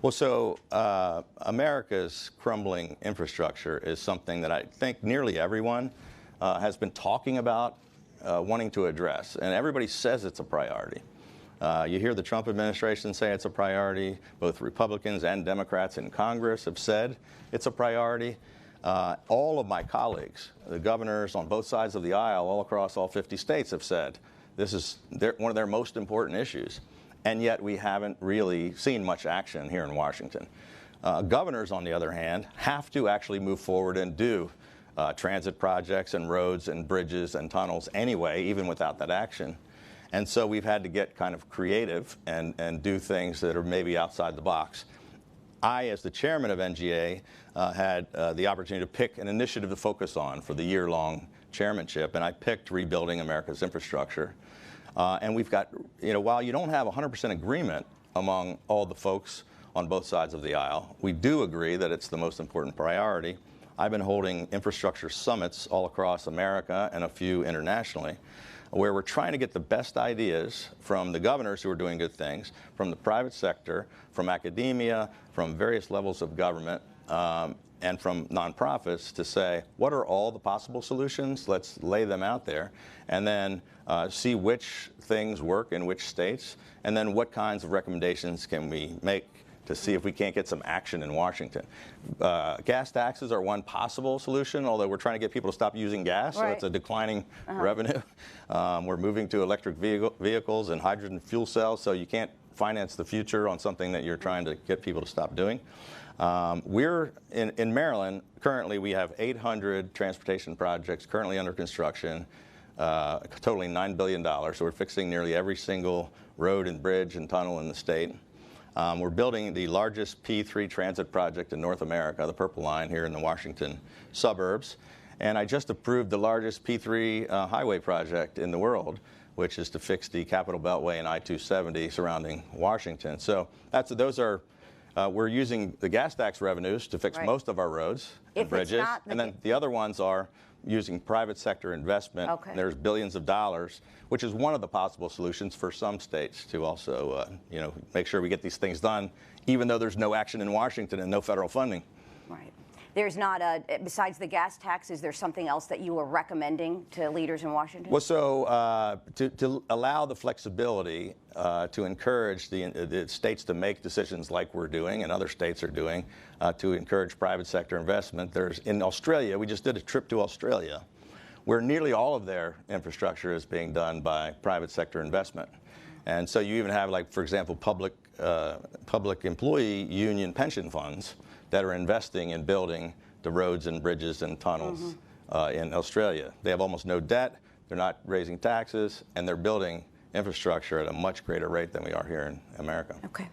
Well, so America's crumbling infrastructure is something that I think nearly everyone has been talking about, wanting to address, and everybody says it's a priority. You hear the Trump administration say it's a priority. Both Republicans and Democrats in Congress have said it's a priority. All of my colleagues, the governors on both sides of the aisle, all across all 50 states, have said this is one of their most important issues. And yet we haven't really seen much action here in Washington. Governors, on the other hand, have to actually move forward and do transit projects and roads and bridges and tunnels anyway, even without that action. And so we've had to get kind of creative and do things that are maybe outside the box. I, as the chairman of NGA, had the opportunity to pick an initiative to focus on for the year-long chairmanship, and I picked rebuilding America's infrastructure. And we've got, while you don't have 100% agreement among all the folks on both sides of the aisle, we do agree that it's the most important priority. I've been holding infrastructure summits all across America and a few internationally, where we're trying to get the best ideas from the governors who are doing good things, from the private sector, from academia, from various levels of government, and from nonprofits to say, what are all the possible solutions? Let's lay them out there, and then see which things work in which states, and then what kinds of recommendations can we make to see if we can't get some action in Washington. Gas taxes are one possible solution, although we're trying to get people to stop using gas, so it's a declining revenue. We're moving to electric vehicles and hydrogen fuel cells, so you can't finance the future on something that you're trying to get people to stop doing. We're in Maryland, currently we have 800 transportation projects currently under construction, totaling $9 billion, so we're fixing nearly every single road and bridge and tunnel in the state. We're building the largest P3 transit project in North America, the Purple Line, here in the Washington suburbs. And I just approved the largest P3 highway project in the world, which is to fix the Capitol Beltway and I-270 surrounding Washington. So we're using the gas tax revenues to fix most of our roads and bridges. And then the other ones are using private sector investment. There's billions of dollars, which is one of the possible solutions for some states to also, make sure we get these things done, even though there's no action in Washington and no federal funding. Right. There's not besides the gas tax, is there something else that you are recommending to leaders in Washington? Well, so to allow the flexibility to encourage the states to make decisions like we're doing and other states are doing to encourage private sector investment. In Australia, we just did a trip to Australia, where nearly all of their infrastructure is being done by private sector investment. And so you even have, like, for example, public employee union pension funds that are investing in building the roads and bridges and tunnels in Australia. They have almost no debt, they're not raising taxes, and they're building infrastructure at a much greater rate than we are here in America. Okay.